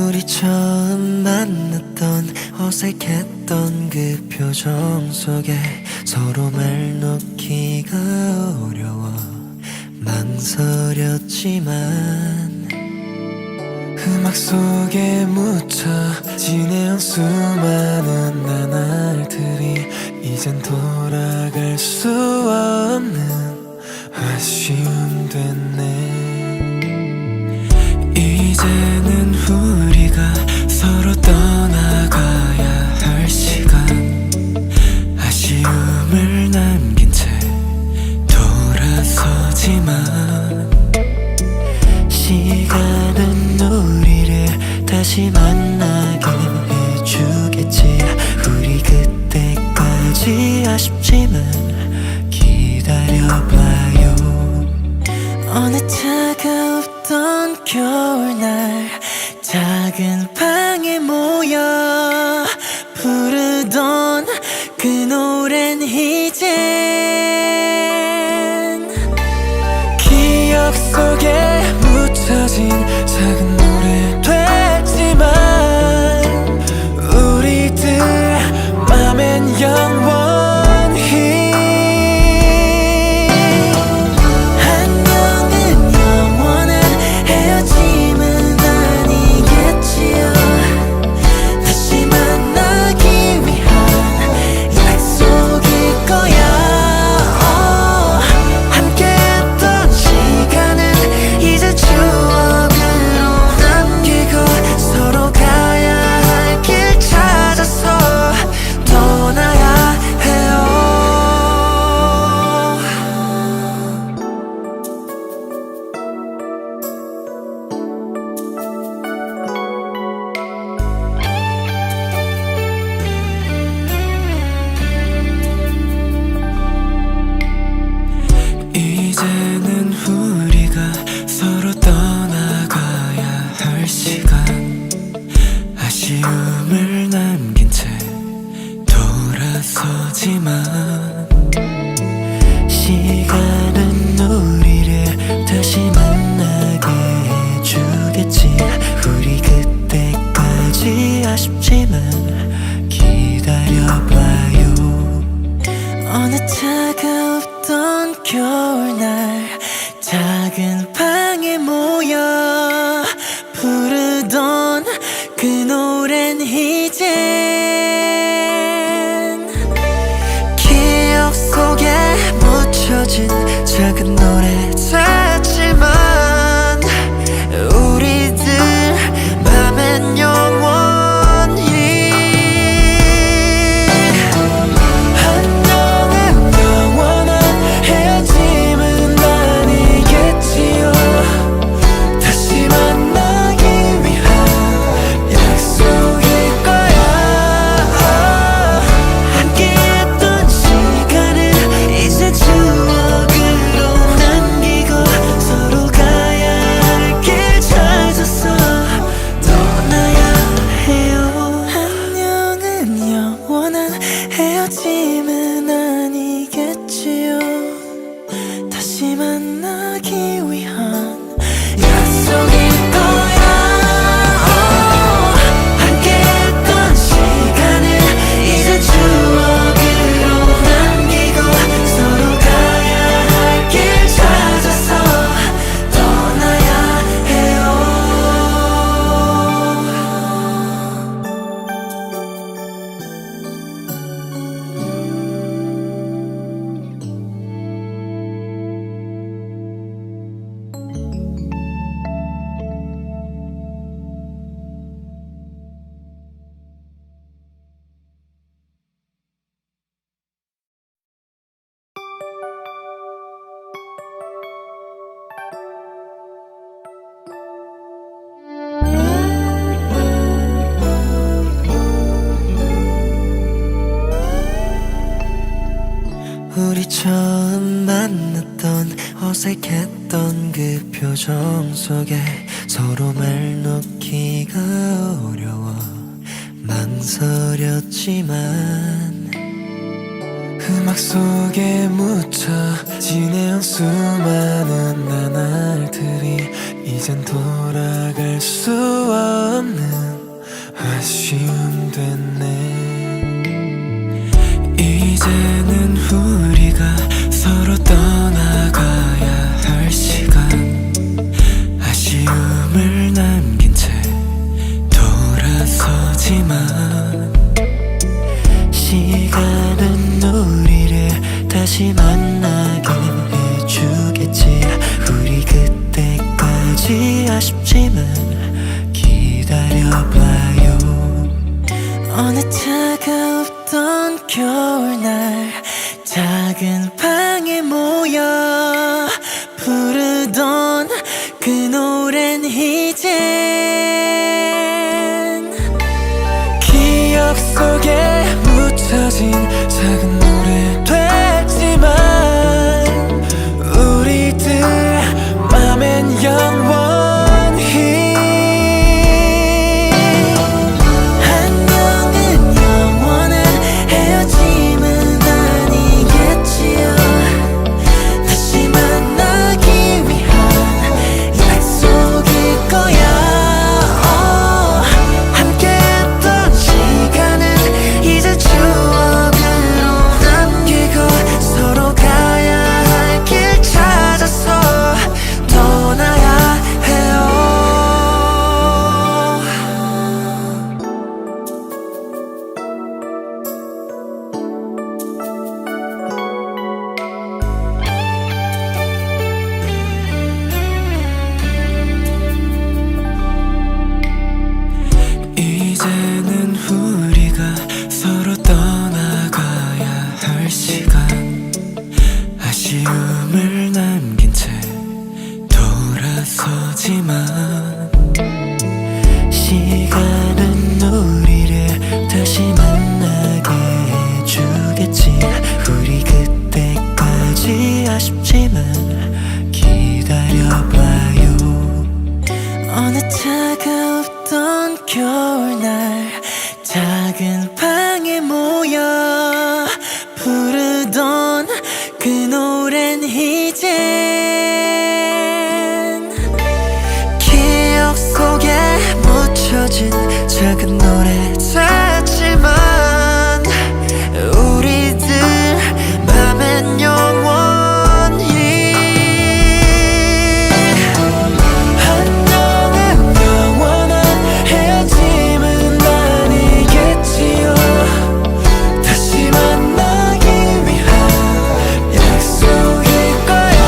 우리 처음 만났던 어색했던 그 표정 속에 서로 말 놓기가 어려워 망설였지만 음악 속에 묻혀 지내온 수많은 나날들이 이젠 돌아갈 수 없는 아쉬움 됐네. 이제는 우리가 서로 떠나가야 할 시간, 아쉬움을 남긴 채 돌아서지만 시간은 우리를 다시 만나게 해주겠지. 우리 그때까지 아쉽지만 기다려봐요. 어느 차가웠던 겨울날 작은 방에 모여 부르던 그 노래는 이젠 기억 속에 묻혀진 작은 노래 됐지만 우리들 맘엔 영원히 안녕은 영원한 헤어짐은 아니겠지요. 다시 만나기 위한 약속일 거야. 함께했던 시간은 이제 추억으로 남기고 서로 가야 할 길 찾아서 떠나야 해요. 이제는 우리가 서로 떠나가야 할 시간, 아쉬움을 남긴 채 돌아서지만 시간은 우리를 다시 만나게 해주겠지. 우리 그때까지 아쉽지만 기다려봐요. 어느 차가웠던 겨울날 작은 방에 모여 부르던 그 노래는 이젠 기억 속에 묻혀진 작은 노래 됐지만 우리들 맘엔 영원히 안녕은 영원한 헤어짐은 아니겠지요. 다시 만나기 위한 약속일 거야. 함께했던 시간은 이제 추억으로 남기고 서로 가야 할 길 찾아서 떠나야 해요. 안녕은 영원한 헤어짐은 아니겠지요. 다시 만나기 위한 약속일 거야. 함께했던 시간은 이제 추억으로 남기고 서로 가야 할 길 찾아서 떠나야 해요. 우리 처음 만났던 어색했던 그 표정 속에 서로 말 놓기가 어려워 망설였지만 음악 속에 묻혀 지내온 수많은 나날들이 이젠 돌아갈 수 없는 아쉬움 됐네. 이제는 우리가 서로 떠나가야 할 시간. 아쉬움을 남긴 채 돌아서지만 시간은 우리를 다시 만나게 해주겠지. 우리 그때까지 아쉽지만 기다려봐요. 어느 차가웠던 겨울날 작은 방에 모여 부르던 그 노래는 이젠 기억 속에 묻혀진 작은 노래 됐지만 우리들 맘엔 영원히 안녕은 영원한 헤어짐은 아니겠지요. 다시 만나기 위한 약속일 거야. 함께했던 시간은 이제 추억으로 남기고 서로 가야 할 길 찾아서 떠나야 해요. 이제는 우리가 서로 떠나가야 할 시간. 아쉬움을 남긴 채 돌아서지만 시간은 우리를 다시 만나게 해주겠지. 우리 그때까지 아쉽지만 기다려봐요. 어느 차가웠던 겨울날 작은 방에 모여 부르던 그 노래는 이젠 기억 속에 묻혀진 작은 노래 됐지만 우리들 맘엔 영원히 안녕은 영원한 헤어짐은 아니겠지요. 다시 만나기 위한 약속일 거야.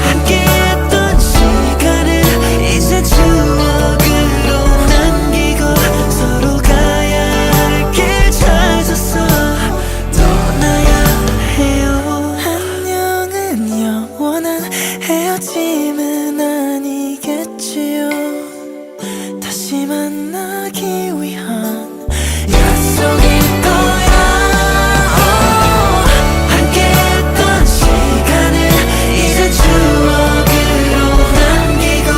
함께했던 시간을 이제 추억으로 남기고 서로 가야 할 길 찾아서 떠나야 해요. 안녕은 영원한 헤어짐은 아니겠지요. 다시 만나기 위한 약속일 거야. 함께했던 시간을 이제 추억으로 남기고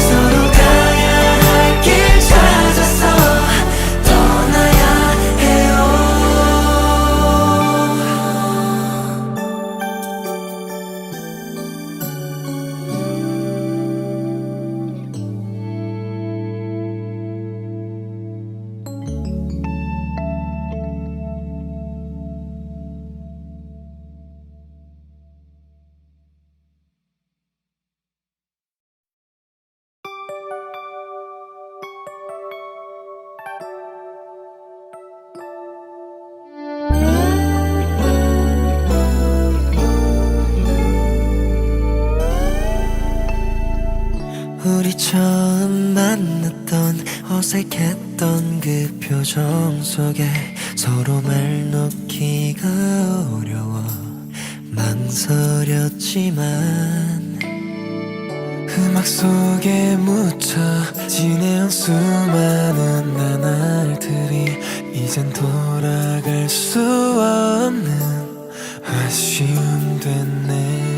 서로 가야 할 길 찾아서 떠나야 해요. 우리 처음 만났던 어색했던 그 표정 속에 서로 말 놓기가 어려워 망설였지만 음악 속에 묻혀 지내온 수많은 나날들이 이젠 돌아갈 수 없는 아쉬움 됐네.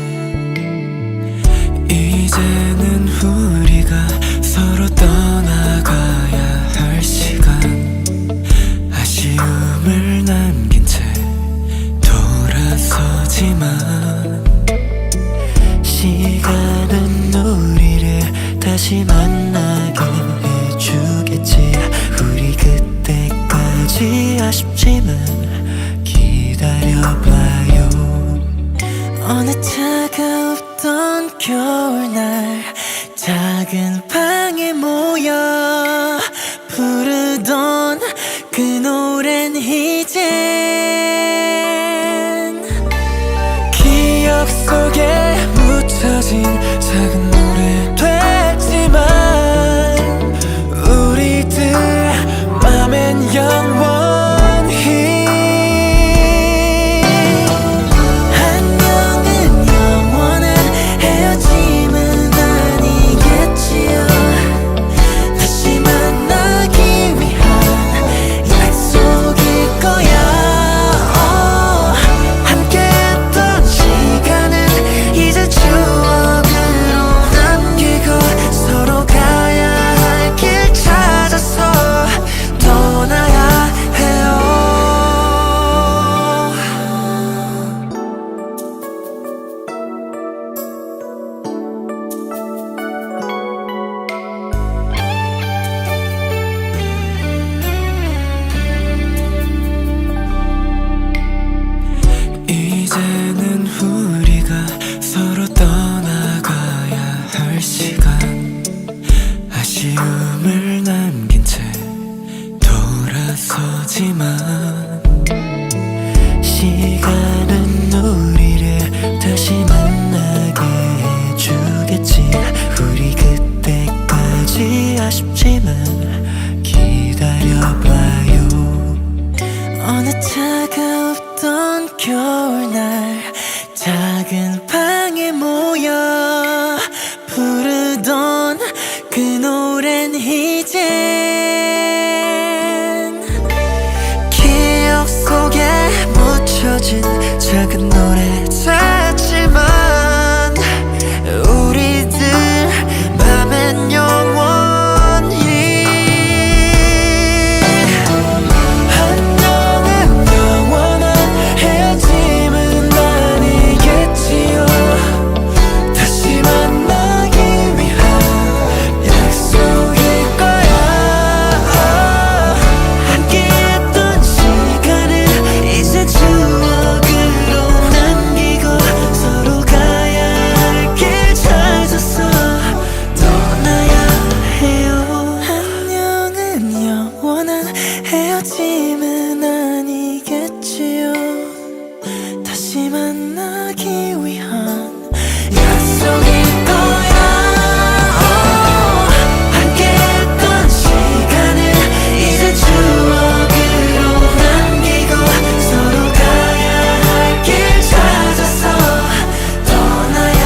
이제는 우리가 서로 떠나가야 할 시간. 아쉬움을 남긴 채 돌아서지만 시간은 우리를 다시 만나게 해주겠지. 그때까지 아쉽지만 기다려봐요. 어느 차가웠던 겨울날 작은 방에 모여 부르던 그 노래는 이젠 기억 속에 묻혀진 작은 노래 됐지만 우리들 맘엔 영원히 안녕은 영원한 헤어짐은 아니겠지요. 다시 만나기 위한 약속일 거야. 함께했던 시간은 이제 추억으로 남기고 서로 가야 할 길 찾아서 떠나야 해요. 이제는 우리가 서로 떠나가야 할 시간. 아쉬움을 남긴 채 돌아서지만 시간은 우리를 다시 만나게 해주겠지. 우리 그때까지 아쉽지만 기다려봐요. 어느 차가웠던 겨울날 작은 방에 모여 부르던 그 노래는 이젠 기억 속에 묻혀진 작은 노래 됐지만 우리들 맘엔 영원히 안녕은 영원한 헤어짐은 아니겠지요. 다시 만나기 위한 약속일 거야. 함께했던 시간을 이제 추억으로 남기고 서로 가야 할 길 찾아서 떠나야 해요. 안녕은 영원한 헤어짐은 아니겠지요. 다시 만나기 위한 약속일 거야. 함께했던 시간을 이제 추억으로 남기고 서로 가야 할 길 찾아서 떠나야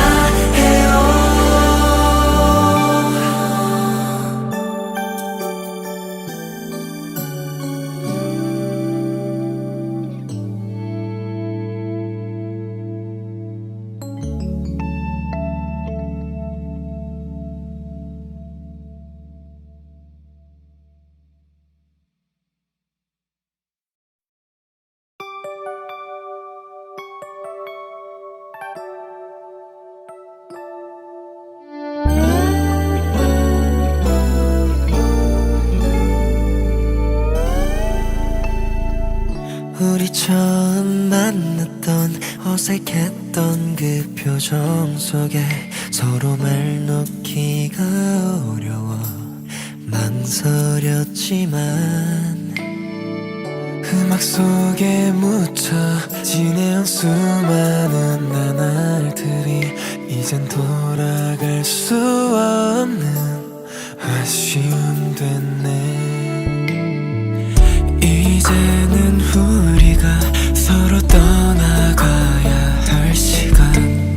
해요. 우리 처음 만났던 어색했던 그 표정 속에 서로 말 놓기가 어려워 망설였지만 음악 속에 묻혀 지내온 수많은 나날들이 이젠 돌아갈 수 없는 아쉬움 됐네. 이제는 우리가 서로 떠나가야 할 시간.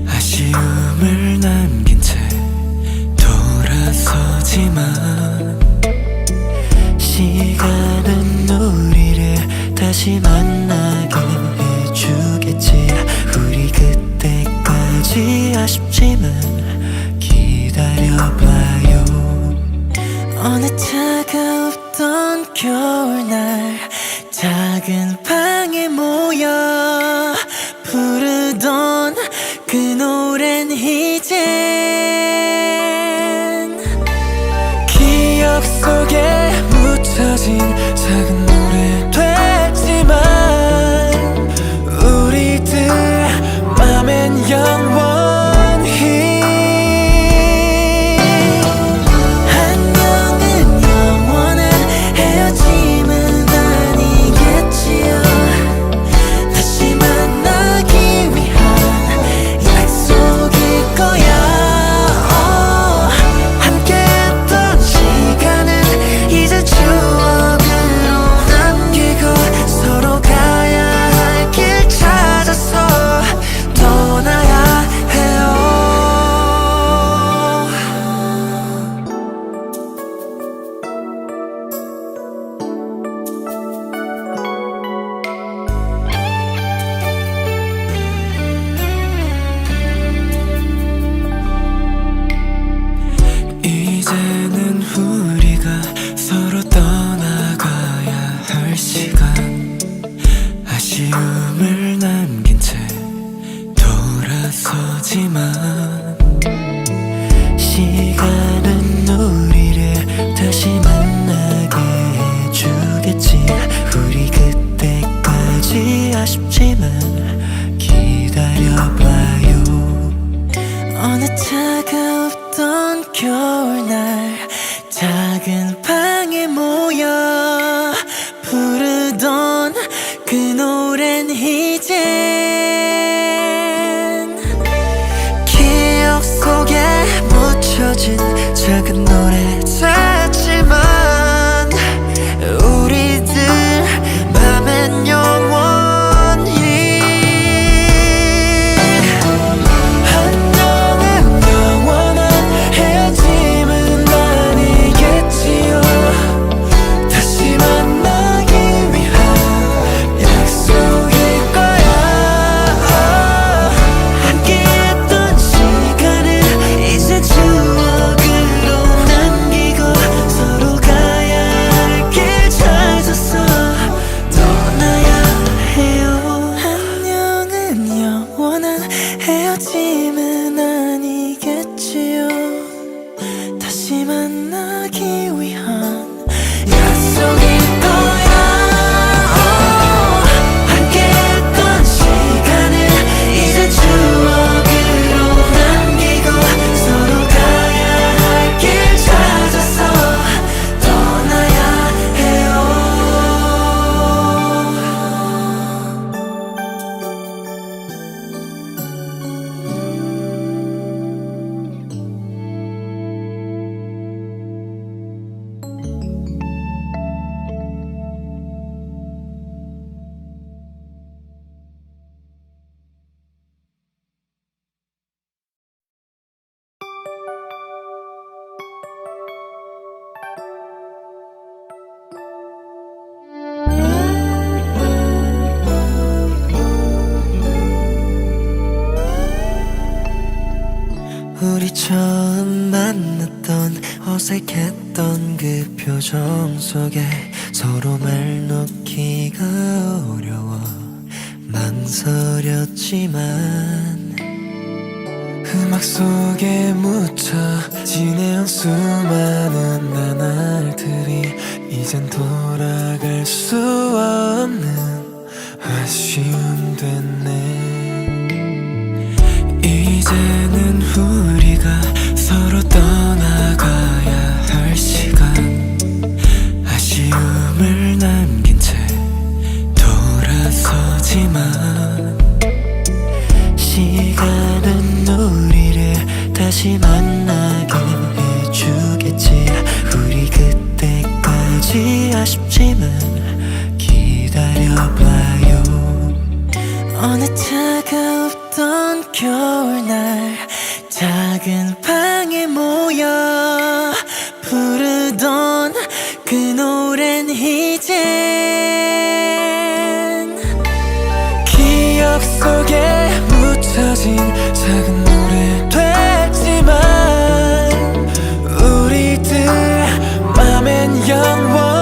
아쉬움을 남긴 채 돌아서지만 시간은 우리를 다시 만나게 해주겠지. 우리 그때까지 아쉽지만 기다려봐요. 어느 차가웠던 겨울날 작은 방에 모여 부르던 그 노래는 이젠 기억 속에 묻혀진 작은 우리가 서로 떠나가야 할 시간, 아쉬움을 남긴 채 돌아서지만 시간은 우리를 다시 만나게 해주겠지. 우리 그때까지 아쉽지만 기다려봐요. 어느 차가웠던 겨울날 작은 방에 모여 부르던 그 노래는 이젠 기억 속에 묻혀진 작은 노래 같지만 우리들 맘엔 영원히 안녕은 영원한 헤어짐은 아니겠지요. 다시 만나기 위한 약속일 거야. 함께했던 시간을 이제 추억으로 남기고 서로 가야 할 길 찾아서 떠나야 해요. 안녕은 영원한 헤어짐은 아니겠지요. 다시 만나기 위한 약속일 거야. 함께했던 시간을 이제 추억으로 남기고 서로 가야 할 길 찾아서 떠나야 해요. 우리 처음 만났던 어색했던 그 표정 속에 서로 말 놓기가 어려워 망설였지만 음악 속에 묻혀 지내온 수많은 나날들이 이젠 돌아갈 수 없는 아쉬움 됐네. 이제는 우리가 서로 떠나가야 할 시간, 아쉬움을 남긴 채 돌아서지만 시간은 우리를 다시 만나게 해주겠지. 우리 그때까지 아쉽지만 기다려봐요. 어느 차가웠던 겨울날 작은 방에 모여 부르던 그 노래는 이젠 기억 속에 묻혀진 작은 노래 됐지만 우리들 맘엔 영원히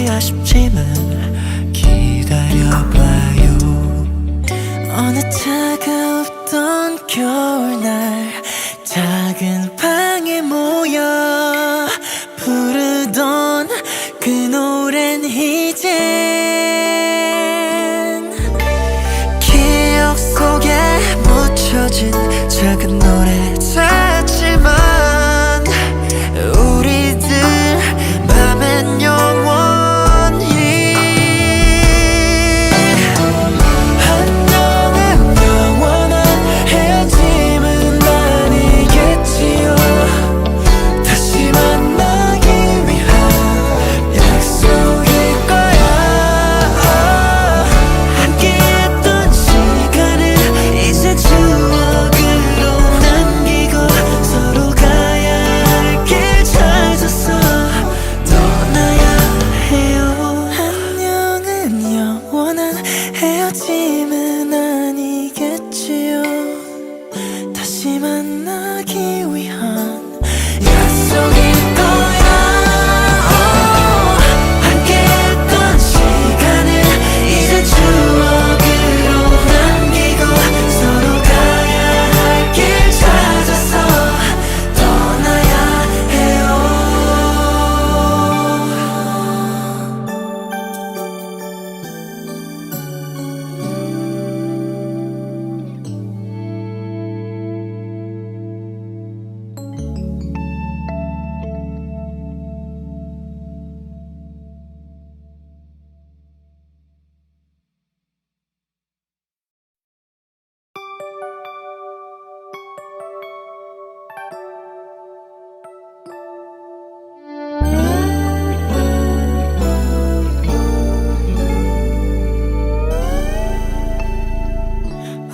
아쉽지만 기다려봐요. 어느 차가웠던 겨울날 작은 방에 모여 부르던 그 노래는 이젠 기억 속에 묻혀진 작은 노래 같지만 우리들 맘엔 영원히 안녕은 영원한 헤어짐은 아니겠지요. 다시 만나기 위한 약속일 거야. 함께했던 시간을 이제 추억으로 남기고 서로 가야 할 길 찾아서 떠나야 해요. 안녕은 영원한 헤어짐은 아니겠지요. 다시 만나기 위한 약속일 거야. 함께했던 시간을 이제 추억으로 남기고 서로 가야 할 길 찾아서 떠나야 해요.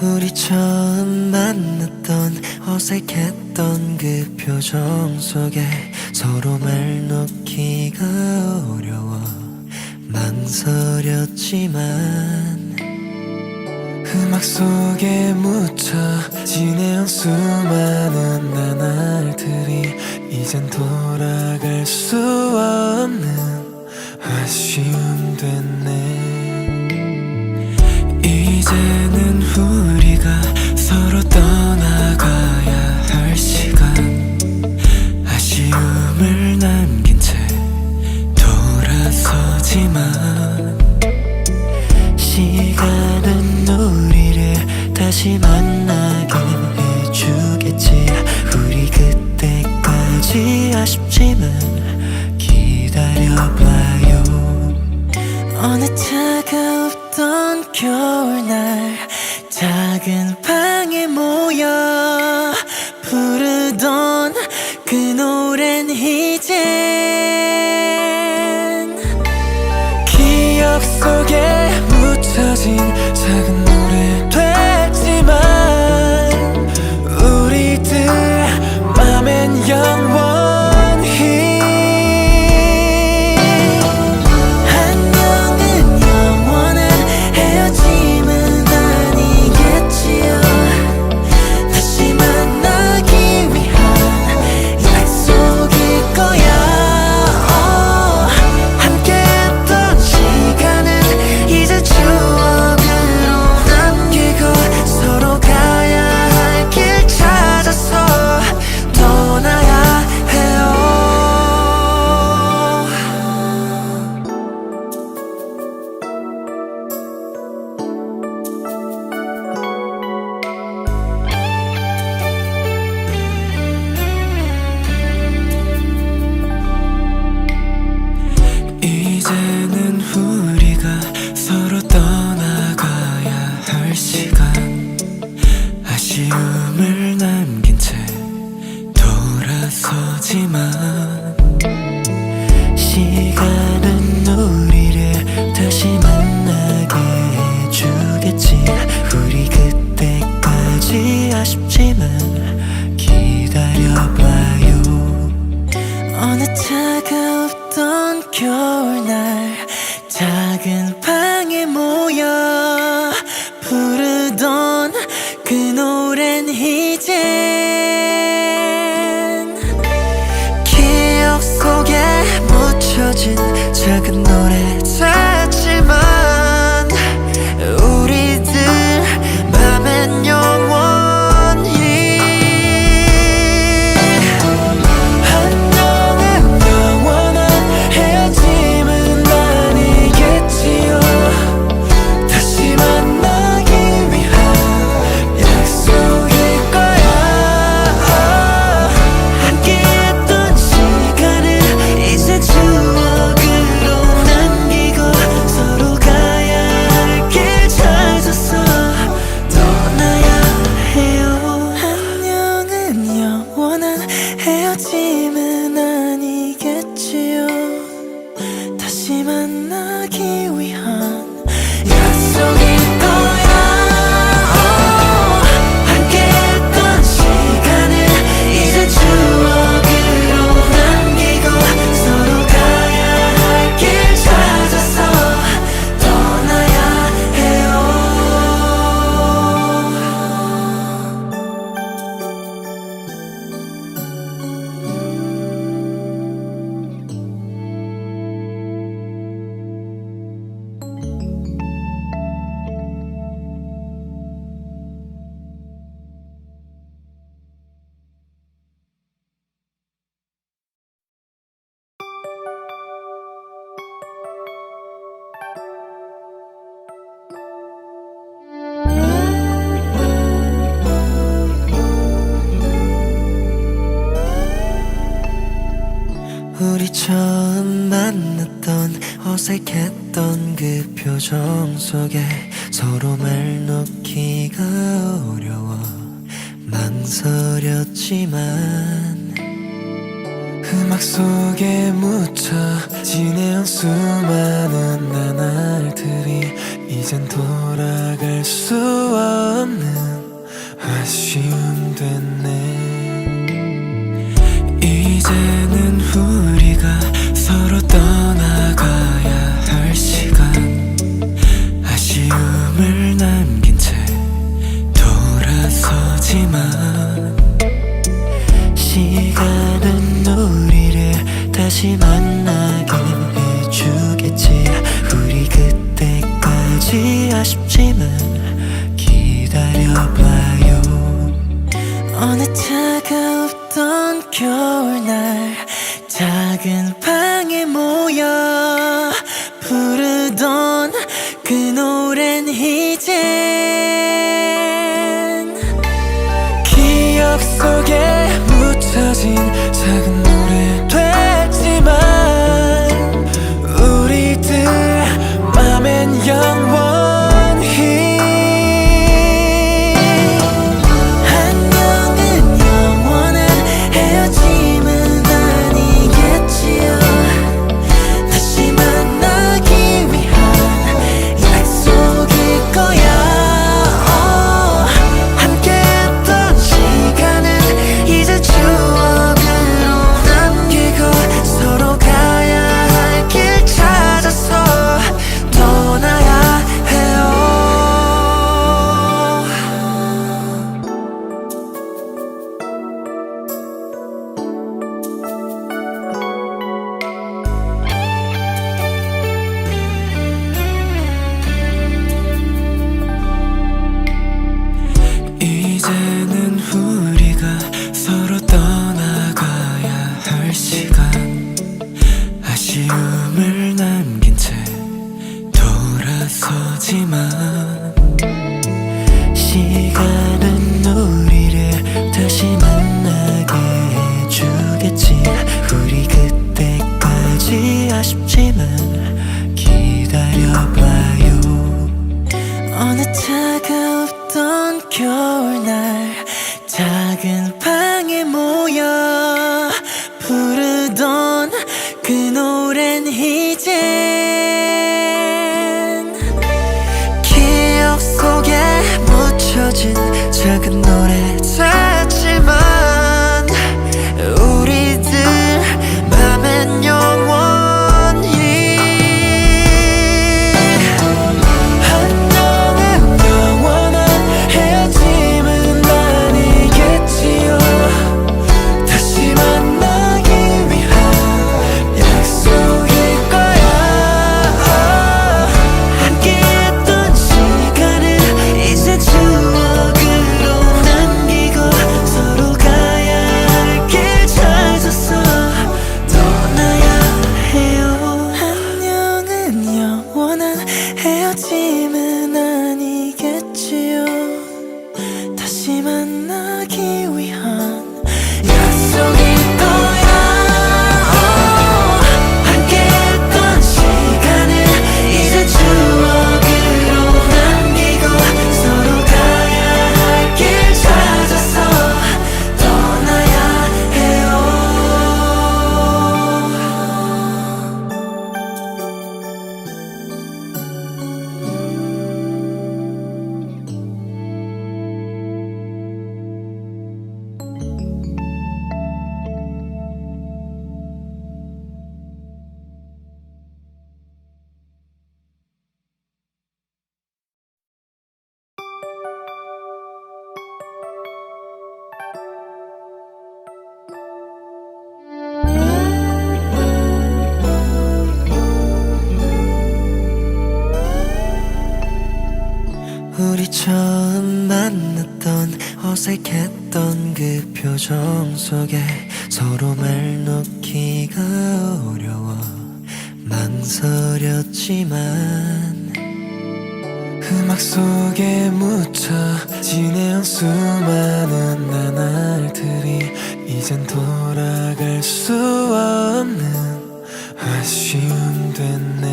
우리 처음 만났던 어색했던 그 표정 속에 서로 말 놓기가 어려워 망설였지만 음악 속에 묻혀 지내온 수많은 나날들이 이젠 돌아갈 수 없는 아쉬움 됐네. 이제는 우리가 서로 떠나가야 할 시간, 아쉬움을 남긴 채 돌아서지만 시간은 우리를 다시 만나게 해주겠지. 우리 그때까지 아쉽지만 기다려봐요. 어느 차가웠던 겨울날 작은 방에 모여 부르던 그 노래는 이젠 기억 속에 묻혀진 작은 노래 됐지만 우리들 맘엔 영원히 이제는 우리가 서로 떠나가야 할 시간, 아쉬움을 남긴 채 돌아서지만 시간은 우리를 다시 만나게 해주겠지. 우리 그때까지 아쉽지만 기다려봐요. 어느 차가웠던 겨울날 작은 방에 모여 부르던 그 노래는 이젠 기억 속에 묻혀진 작은 노래 같지만 우리 처음 만났던 어색했던 그 표정 속에 서로 말 놓기가 어려워 망설였지만 음악 속에 묻혀 지내온 수많은 나날들이 이젠 돌아갈 수 없는 아쉬움 됐네. 이제는 우리가 서로 떠나가야 할 시간, 아쉬움을 남긴 채 돌아서지만 시간은 우리를 다시 만나게 해주겠지. 우리 그때까지 아쉽지만 기다려봐요. 어느 차가웠던 겨울날 작은 방에 모여 부르던 그 노래는 이젠 기억 속에 묻혀진 작은 노래 됐지만 우리들 맘엔 영원히 안녕은 영원한 헤어짐은 아니겠지요. 다시 만나기 위한 약속일 거야. 함께했던 시간은 이제 추억으로 남기고 서로 가야 할 길 찾아서 떠나야 해요. 이제는 우리가 서로 떠나가야 할 시간, 아쉬움을 남긴 채 돌아서지만 시간은 우리를 다시 만나게 해주겠지. 우리 그때까지 아쉽지만 기다려봐요. 어느 차가웠던 겨울날 작은 방에 모여 부르던 그 노래는 이젠 기억 속에 묻혀진 작은 노래 됐지만 우리들 맘엔 영원히 안녕은 영원한 헤어짐은 아니겠지요. 다시 만나기 위한 약속일 거야. 함께했던 시간은 이제 추억으로 남기고 서로 가야 할 길 찾아서 떠나야 해요. 안녕은 영원한 헤어짐은 아니겠지요. 다시 만나기 위한 약속일 거야. 함께했던 시간은 이제 추억으로 남기고 서로 가야 할 길 찾아서 떠나야 해요. 우리 처음 만났던 어색했던 그 표정 속에 서로 말 놓기가 어려워 망설였지만 음악 속에 묻혀 지내온 수많은 나날들이 이젠 돌아갈 수 없는 아쉬움 됐네.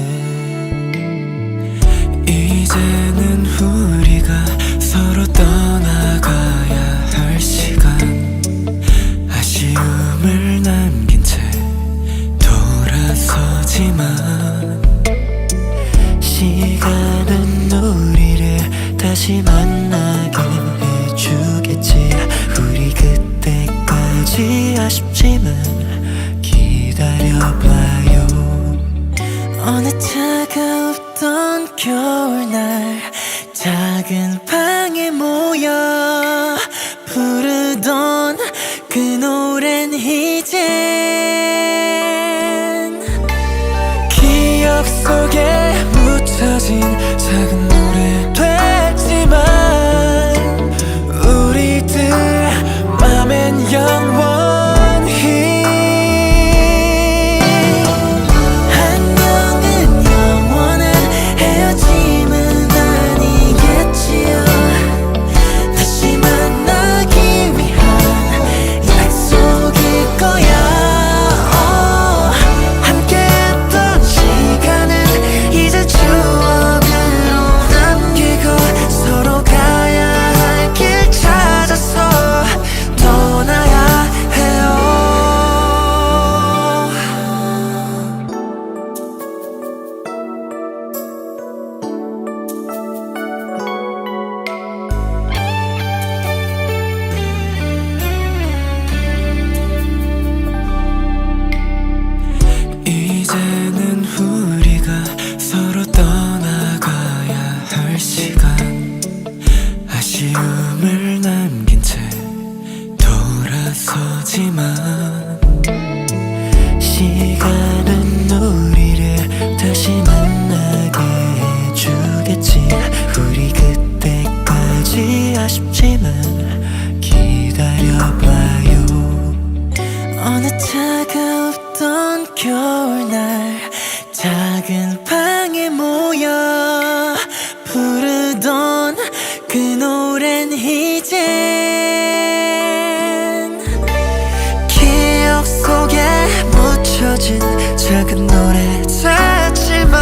이제는 우리가 서로 떠나가야 할 시간. 아쉬움을 남긴 채 돌아서지만 시간은 우리를 다시 만나게 해주겠지. 우리 그때까지 아쉽지만 기다려봐요. 어느 차가웠던 겨울날 작은 방에 모여 부르던 그 노래는 이젠 기억 속에 묻혀진 작은 노래 됐지만 우리들 맘엔 영원히 안녕은 영원한 헤어짐은 아니겠지요. 다시 만나기 위한 약속일 거야. 함께했던 시간은 이제 추억으로 남기고 서로 가야 할 길 찾아서 떠나야 해요. 이제는 우리가 서로 떠나가야 할 시간. 아쉬움을 남긴 채 돌아서지만 시간은 우리를 다시 만나게 해주겠지. 우리 그때까지 아쉽지만 기다려봐요. 어느 차가웠던 겨울날 작은 방에 모여 부르던 그 노래는 이젠 기억 속에 묻혀진 작은 노래 됐지만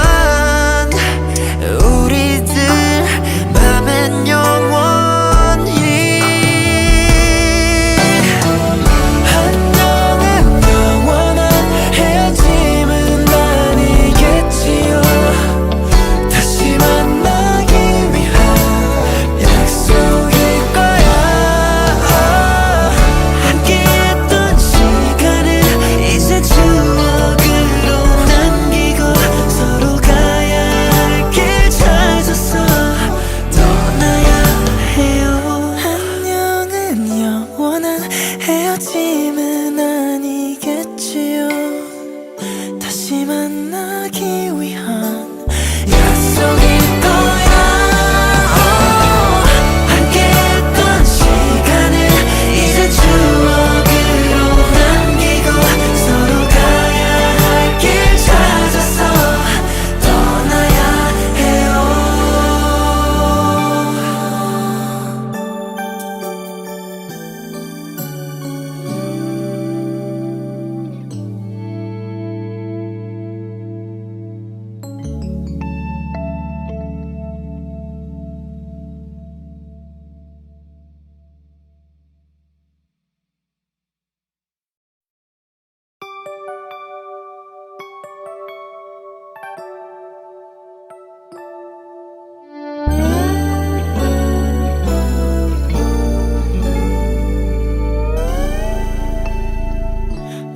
우리들 맘엔 영원히 안녕은 영원한 헤어짐은 아니겠지요. 다시 만나기 위한 약속일 거야. 함께했던 시간은 이제 추억으로 남기고 서로 가야 할 길 찾아서 떠나야 해요. 안녕은 영원한 헤어짐은 아니겠지요. 다시 만나기 위한 약속일 거야. 함께했던 시간은 이제 추억으로 남기고 서로 가야 할 길 찾아서 떠나야 해요.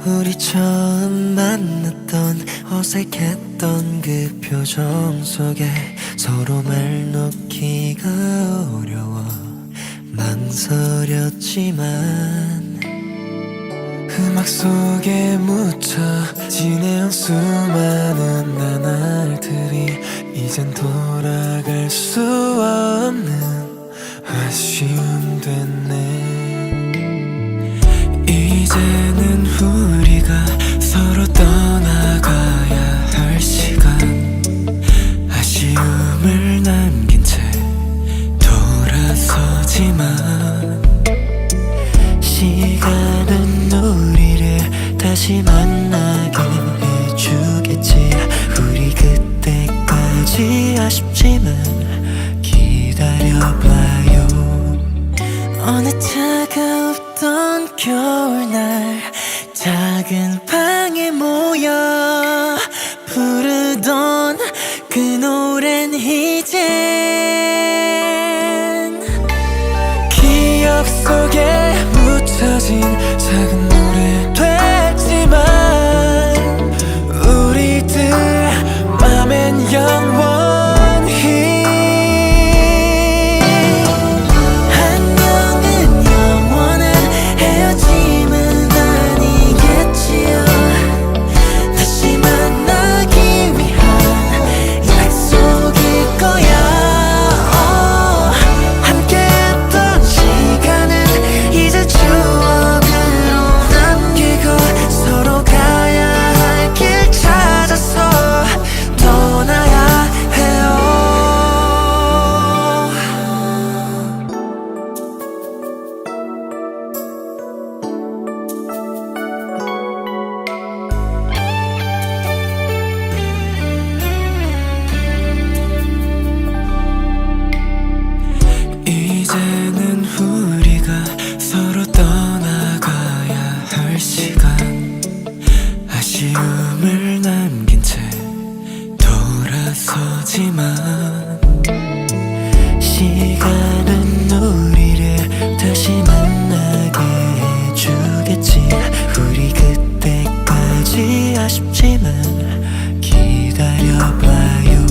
우리 처음 만났던 어색했던 그 표정 속에 서로 말 놓기가 어려워 망설였지만 음악 속에 묻혀 지내온 수많은 나날들이 이젠 돌아갈 수 없는 아쉬움 됐네. 이제는 우리가 서로 떠나가야 할 시간. 아쉬움을 남긴 채 돌아서지만 시간은 우리를 다시 만나게 해주겠지. 어느 차가웠던 겨울날 작은 방에 모여 부르던 그 노래는 이젠 기억 속에 묻혀진 작은 노래 됐지만 우리들 맘엔 영원히 이제는 우리가 서로 떠나가야 할 시간 아쉬움을 남긴 채 돌아서지만 시간은 우리를 다시 만나게 해주겠지 우리 그때까지 아쉽지만 기다려봐요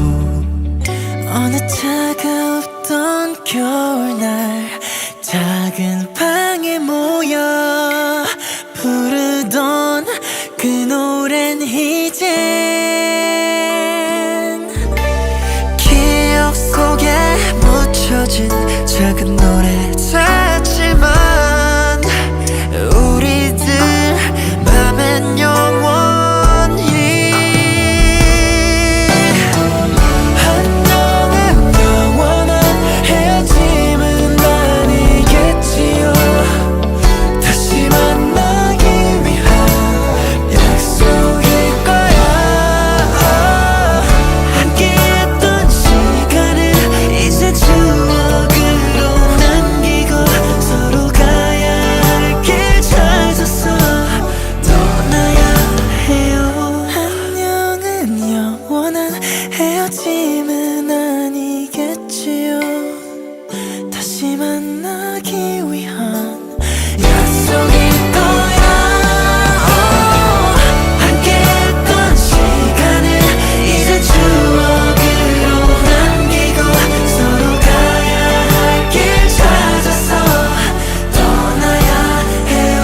어느 차가웠던 겨울날 작은 방에 모여 부르던 그 노래는 이젠 기억 속에 묻혀진 작은 노래 됐지만 우리들 맘엔 영원히 헤어짐은 아니겠지요 다시 만나기 위한 약속일 거야 함께했던 시간을 이제 추억으로 남기고 서로 가야 할 길 찾아서 떠나야 해요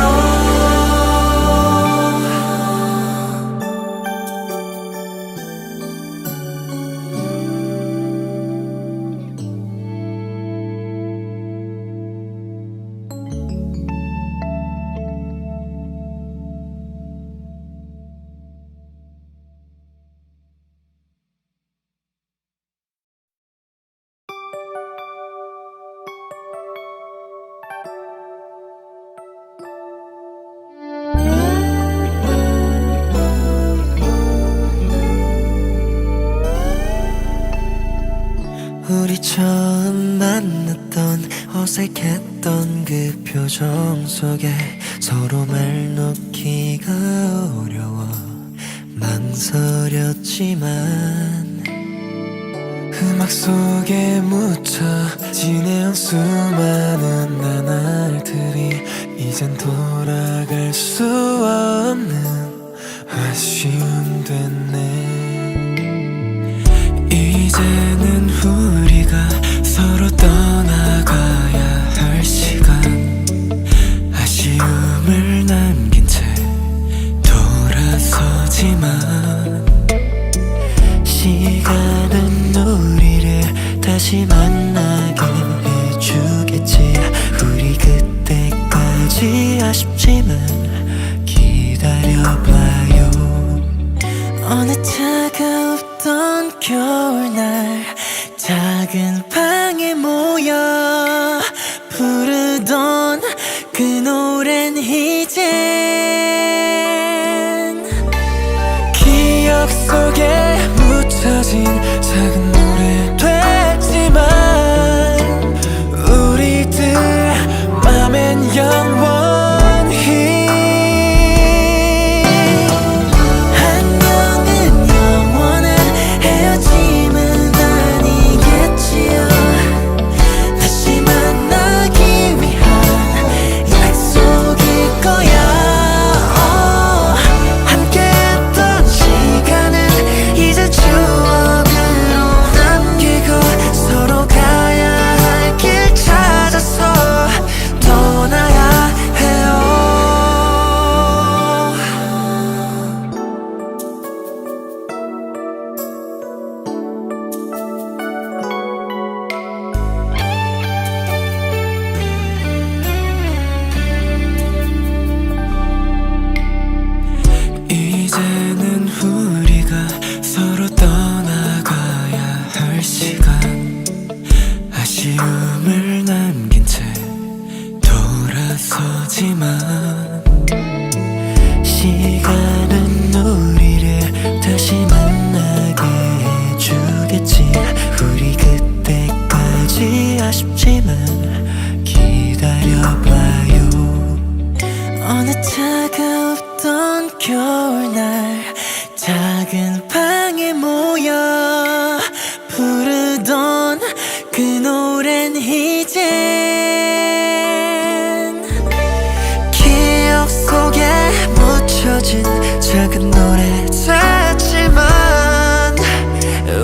우리 처음 만났던 어색했던 그 표정 속에 서로 말 놓기가 어려워 망설였지만 음악 속에 묻혀 지내온 수많은 나날들이 이젠 돌아갈 수 없는 아쉬움 됐네 이제는 우리가 서로 떠나가야 할 시간 아쉬움을 남긴 채 돌아서지만 시간은 우리를 다시 만나게 해주겠지 우리 그때까지 아쉽지만 기다려봐요 어느 차가웠던 겨울날 작은 방에 모여 부르던 그 노래는 이젠 기억 속에 묻혀진 작은 노래 됐지만 우리들 돌아서지만 시간은 우리를 다시 만나게 해주겠지. 우리 그때까지 아쉽지만 기다려봐요. 어느 차가웠던 겨울날 작은 방에 모여 부르던 그 노래는 이젠 기억 속에 묻혀진 작은 노래 같지만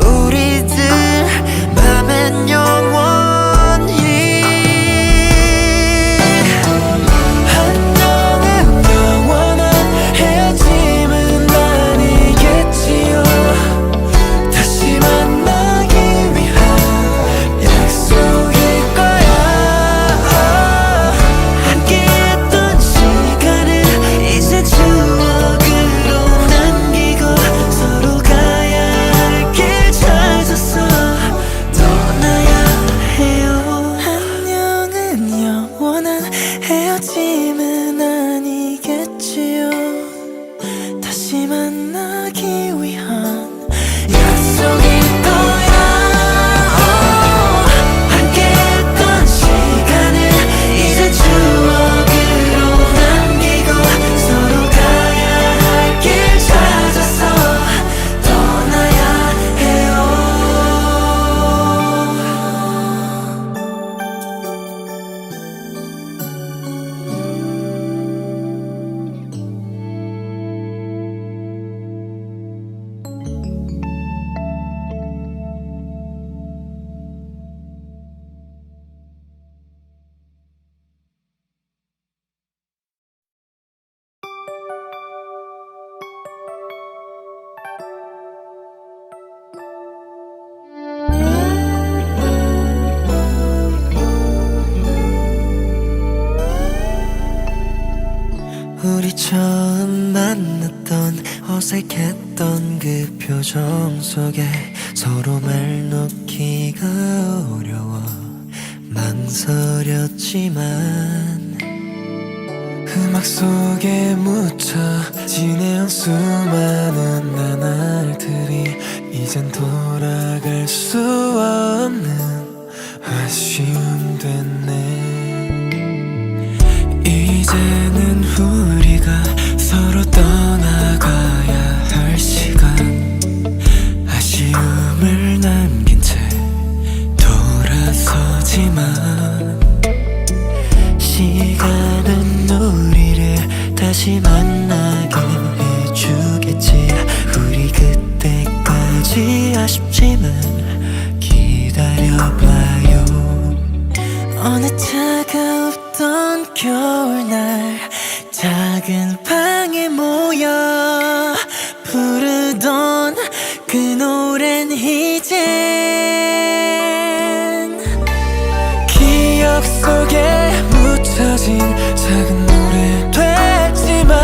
우리들 맘엔 영원히 안녕은 영원한 헤어짐은 아니겠지요. 다시 만나기 위한 약속일 거야. 함께했던 시간을 이제 추억으로 남기고 서로 가야 할 길 찾아서 떠나야 해요. 안녕은 영원한 헤어짐은 아니겠지요. 다시 만나기 위한 약속일 거야. 함께했던 시간을 이제 추억으로 남기고 서로 가야 할 길 찾아서 떠나야 해요. 우리 처음 만났던 어색했던 그 표정 속에 서로 말 놓기가 어려워 망설였지만 음악 속에 묻혀 지내온 수많은 나날들이 이젠 돌아갈 수 없는 아쉬움 됐네. 이제는 우리가 서로 떠나가야 할 시간. 아쉬움을 남긴 채 돌아서지만 시간은 우리를 다시 만나게 해주겠지. 우리 그때까지 아쉽지만 기다려봐요. 어느 차가웠던 겨울날 작은 방에 모여 부르던 그 노래는 이젠 기억 속에 묻혀진 작은 노래 됐지만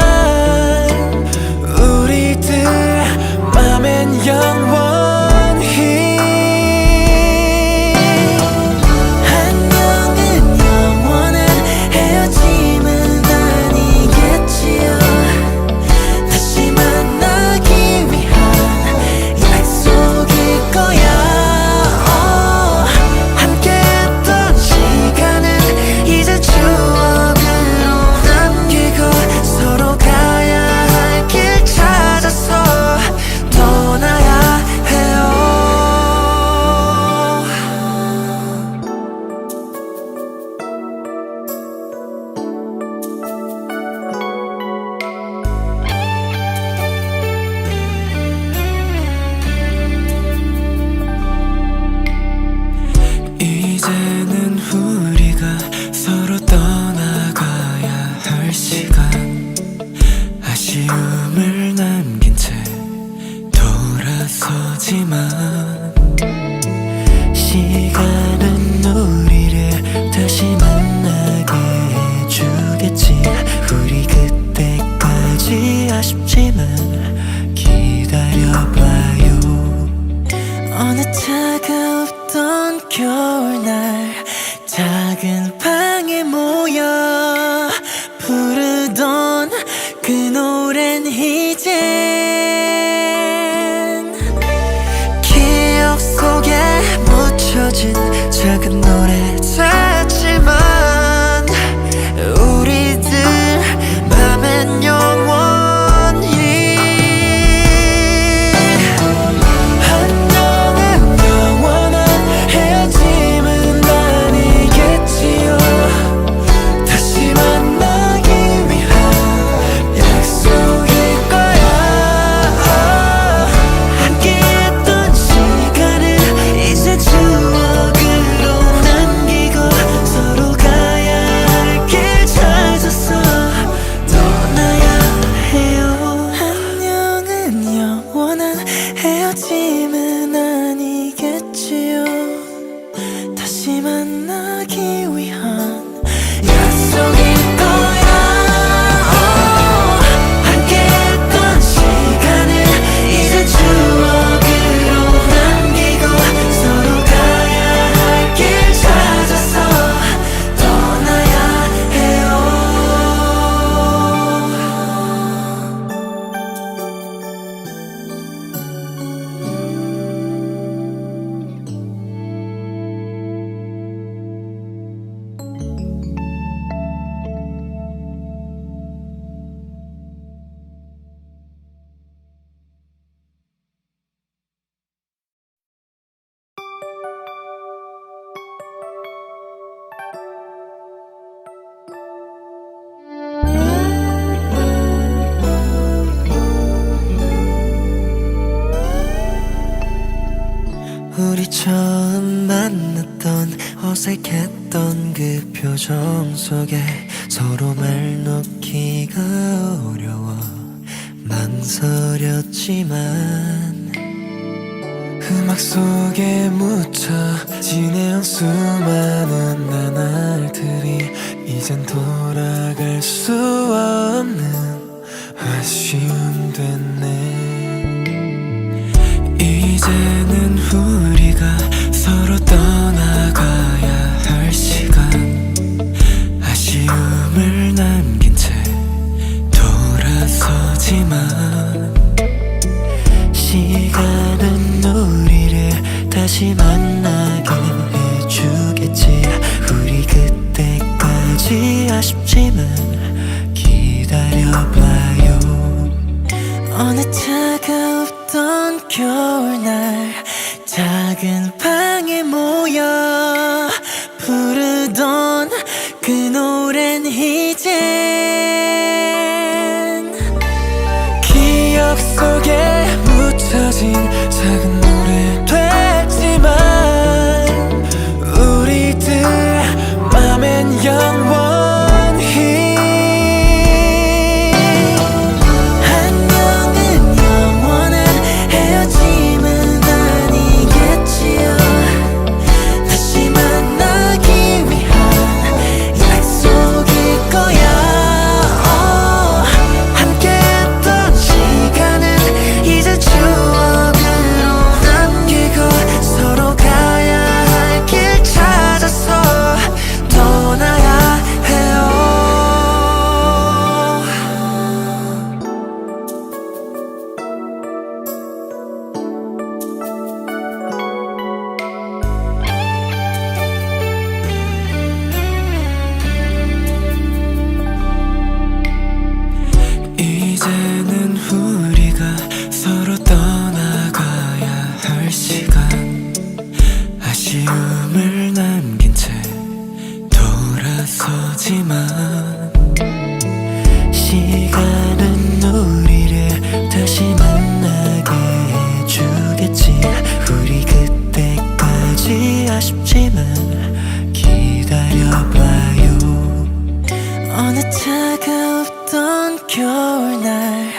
우리들 맘엔 영원히 이제는 우리가 서로 떠나가야 할 시간. 아쉬움을 남긴 채 돌아서지만 시간은 우리를 다시 만나게 해주겠지. 우리 그때까지 아쉽지만 기다려봐요. 어느 차가웠던 겨울날 작은 방에 모여 우리 처음 만났던 어색했던 그 표정 속에 서로 말 놓기가 어려워 망설였지만 음악 속에 묻혀 지내온 수많은 나날들이 이젠 돌아갈 수 없는 아쉬움 됐네. 이제는 우리가 서로 떠나가야 할 시간, 아쉬움을 남긴 채 돌아서지만 시간은 우리를 다시 만나게 해주겠지. 우리 그때까지 아쉽지만 기다려봐요. 어느 차가웠던 겨울날 작은 방에 모여 부르던 그 노래는 이젠 기억 속에 묻혀진 작은 노래 됐지만 우리들 맘엔 영원히 안녕은 영원한 헤어짐은 아니겠지요. 다시 만나기 위한 약속일 거야. 함께했던 시간은 이제 추억으로 남기고 서로 가야 할 길 찾아서 떠나야 해요. 이제는 우리가 서로 떠나가야 할 시간, 아쉬움을 남긴 채 돌아서지만 시간은 우리를 다시 만나게 해주겠지. 우리 그때까지 아쉽지만 기다려봐요. 어느 차가웠던 겨울날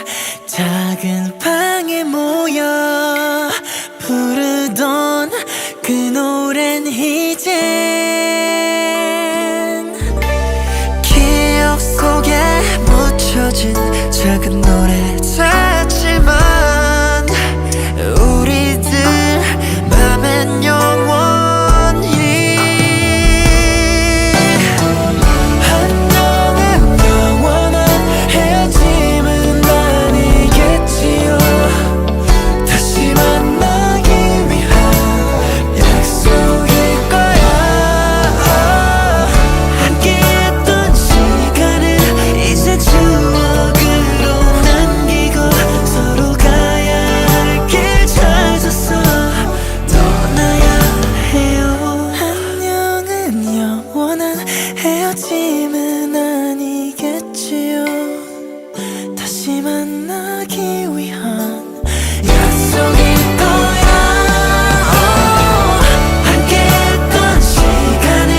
작은 방에 모여 부르던 그 노래는 이젠 기억 속에 묻혀진 작은 노래 됐지만 우리들 맘엔 영원히 안녕은 영원한 헤어짐은 아니겠지요. 다시 만나기 위한 약속일 거야. 함께했던 시간은 이제 추억으로 남기고 서로 가야 할 길 찾아서 떠나야 해요. 안녕은 영원한 헤어짐은 아니겠지요. 다시 만나기 위한 약속일 거야. 함께했던 시간은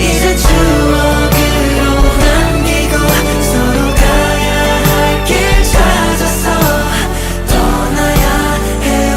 이제 추억으로 남기고 서로 가야 할 길 찾아서 떠나야 해요.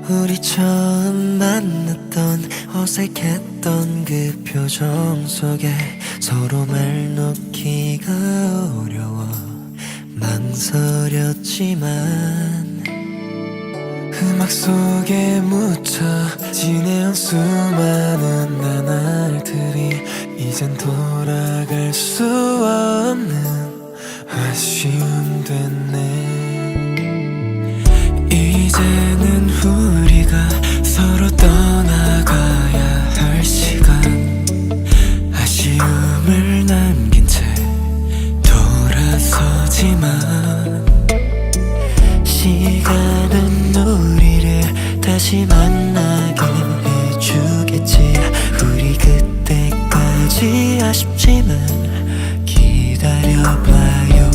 우리 처음 만났던 어색했던 그 표정 속에 서로 말 놓기가 어려워 망설였지만 음악 속에 묻혀 지내온 수많은 나날들이 이젠 돌아갈 수 없는 아쉬움 됐네. 이제는 우리가 서로 떠나가야 할 시간. 아쉬움을 남긴 채 돌아서지만 시간은 우리를 다시 만나게 해주겠지. 우리 그때까지 아쉽지만 기다려봐요.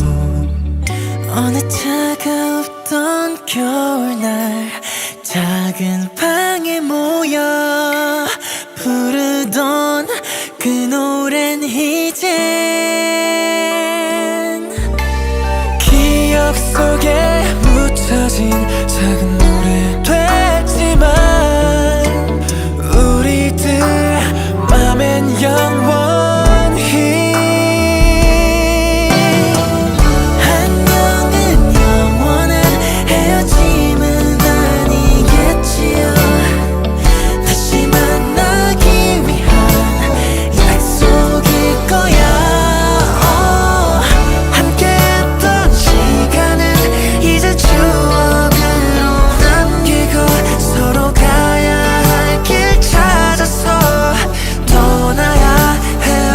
어느 차가웠던 겨울날 작은 방에 모여 부르던 그 노래는 이젠 기억 속에 묻혀진 작은 노래 됐지만 우리들 맘엔 영원히 안녕은 영원한 헤어짐은 아니겠지요. 다시 만나기 위한 약속일 거야. 함께했던 시간은 이제 추억으로 남기고 서로 가야 할 길 찾아서 떠나야 해요.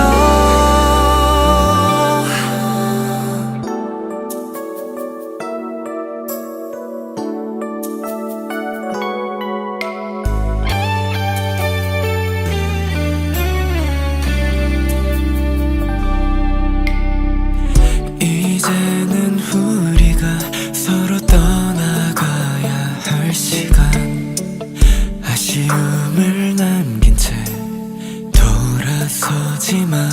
이제는 우리가 서로 떠나가야 할 시간. 아쉬움을 남긴 채 돌아서지만